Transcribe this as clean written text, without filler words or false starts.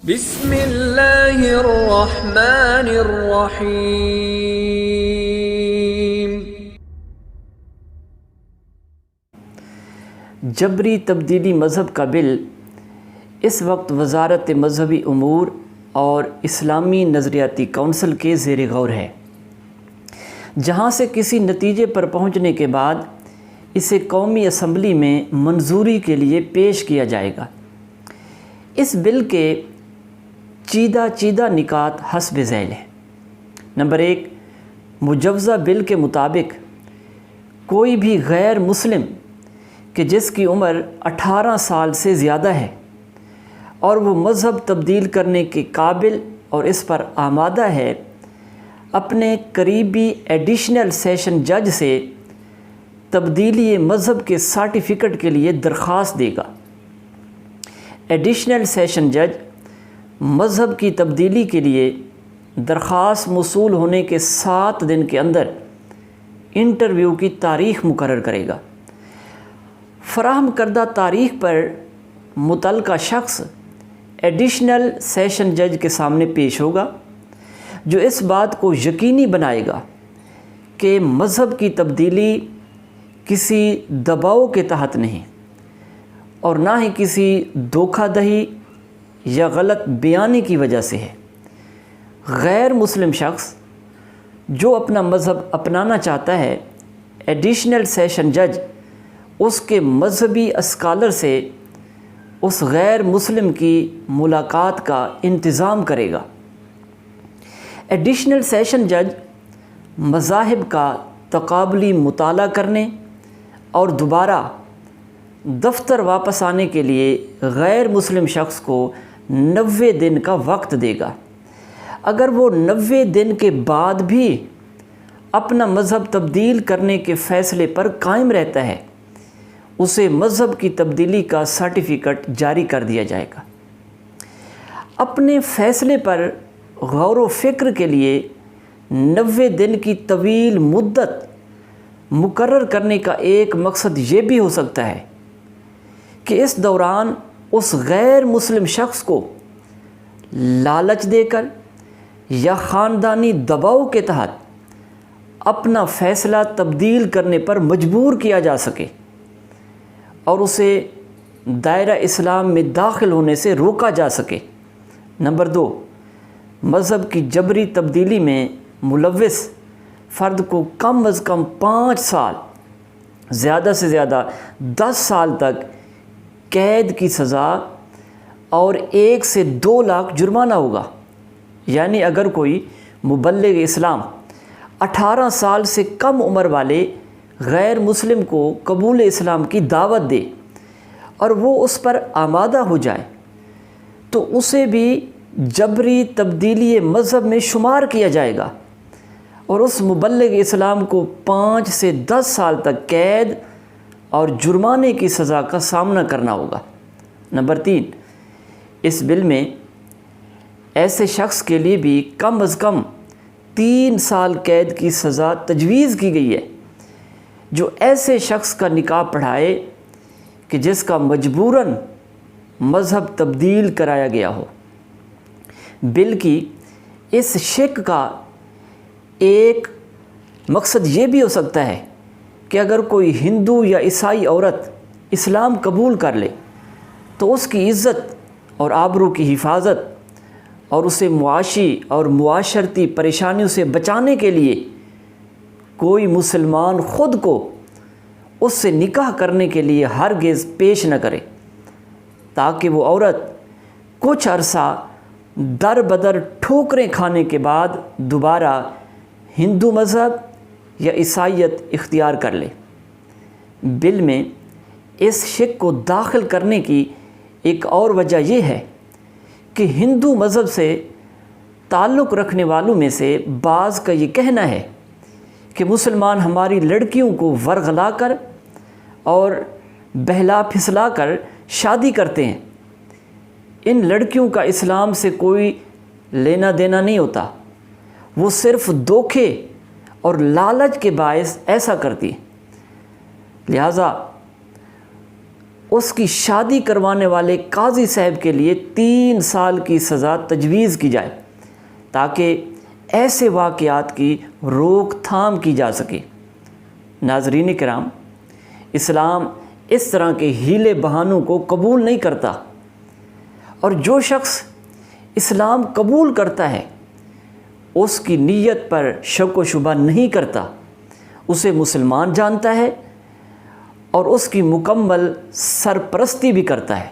بسم اللہ الرحمن الرحیم۔ جبری تبدیلی مذہب کا بل اس وقت وزارت مذہبی امور اور اسلامی نظریاتی کونسل کے زیر غور ہے، جہاں سے کسی نتیجے پر پہنچنے کے بعد اسے قومی اسمبلی میں منظوری کے لیے پیش کیا جائے گا۔ اس بل کے چیدہ نکات حسب ذیل ہیں۔ نمبر 1، مجوزہ بل کے مطابق کوئی بھی غیر مسلم کہ جس کی عمر 18 سال سے زیادہ ہے اور وہ مذہب تبدیل کرنے کے قابل اور اس پر آمادہ ہے، اپنے قریبی ایڈیشنل سیشن جج سے تبدیلی مذہب کے سرٹیفکیٹ کے لیے درخواست دے گا۔ ایڈیشنل سیشن جج مذہب کی تبدیلی کے لیے درخواست موصول ہونے کے 7 دن کے اندر انٹرویو کی تاریخ مقرر کرے گا۔ فراہم کردہ تاریخ پر متعلقہ شخص ایڈیشنل سیشن جج کے سامنے پیش ہوگا، جو اس بات کو یقینی بنائے گا کہ مذہب کی تبدیلی کسی دباؤ کے تحت نہیں اور نہ ہی کسی دھوکہ دہی یا غلط بیانی کی وجہ سے ہے۔ غیر مسلم شخص جو اپنا مذہب اپنانا چاہتا ہے، ایڈیشنل سیشن جج اس کے مذہبی اسکالر سے اس غیر مسلم کی ملاقات کا انتظام کرے گا۔ ایڈیشنل سیشن جج مذاہب کا تقابلی مطالعہ کرنے اور دوبارہ دفتر واپس آنے کے لیے غیر مسلم شخص کو 90 دن کا وقت دے گا۔ اگر وہ 90 دن کے بعد بھی اپنا مذہب تبدیل کرنے کے فیصلے پر قائم رہتا ہے، اسے مذہب کی تبدیلی کا سرٹیفکیٹ جاری کر دیا جائے گا۔ اپنے فیصلے پر غور و فکر کے لیے 90 دن کی طویل مدت مقرر کرنے کا ایک مقصد یہ بھی ہو سکتا ہے کہ اس دوران اس غیر مسلم شخص کو لالچ دے کر یا خاندانی دباؤ کے تحت اپنا فیصلہ تبدیل کرنے پر مجبور کیا جا سکے اور اسے دائرہ اسلام میں داخل ہونے سے روکا جا سکے۔ نمبر 2، مذہب کی جبری تبدیلی میں ملوث فرد کو کم از کم 5 سال، زیادہ سے زیادہ 10 سال تک قید کی سزا اور 1 سے 2 لاکھ جرمانہ ہوگا۔ یعنی اگر کوئی مبلغ اسلام 18 سال سے کم عمر والے غیر مسلم کو قبول اسلام کی دعوت دے اور وہ اس پر آمادہ ہو جائے تو اسے بھی جبری تبدیلی مذہب میں شمار کیا جائے گا اور اس مبلغ اسلام کو 5 سے 10 سال تک قید اور جرمانے کی سزا کا سامنا کرنا ہوگا۔ نمبر 3، اس بل میں ایسے شخص کے لیے بھی کم از کم 3 سال قید کی سزا تجویز کی گئی ہے جو ایسے شخص کا نکاح پڑھائے کہ جس کا مجبوراً مذہب تبدیل کرایا گیا ہو۔ بل کی اس شق کا ایک مقصد یہ بھی ہو سکتا ہے کہ اگر کوئی ہندو یا عیسائی عورت اسلام قبول کر لے تو اس کی عزت اور آبرو کی حفاظت اور اسے معاشی اور معاشرتی پریشانیوں سے بچانے کے لیے کوئی مسلمان خود کو اس سے نکاح کرنے کے لیے ہرگز پیش نہ کرے، تاکہ وہ عورت کچھ عرصہ در بدر ٹھوکریں کھانے کے بعد دوبارہ ہندو مذہب یا عیسائیت اختیار کر لے۔ بل میں اس شق کو داخل کرنے کی ایک اور وجہ یہ ہے کہ ہندو مذہب سے تعلق رکھنے والوں میں سے بعض کا یہ کہنا ہے کہ مسلمان ہماری لڑکیوں کو ورغلا کر اور بہلا پھسلا کر شادی کرتے ہیں۔ ان لڑکیوں کا اسلام سے کوئی لینا دینا نہیں ہوتا، وہ صرف دھوکے اور لالچ کے باعث ایسا کرتی ہے۔ لہٰذا اس کی شادی کروانے والے قاضی صاحب کے لیے 3 سال کی سزا تجویز کی جائے تاکہ ایسے واقعات کی روک تھام کی جا سکے۔ ناظرین کرام، اسلام اس طرح کے ہیلے بہانوں کو قبول نہیں کرتا، اور جو شخص اسلام قبول کرتا ہے اس کی نیت پر شک و شبہ نہیں کرتا، اسے مسلمان جانتا ہے اور اس کی مکمل سرپرستی بھی کرتا ہے۔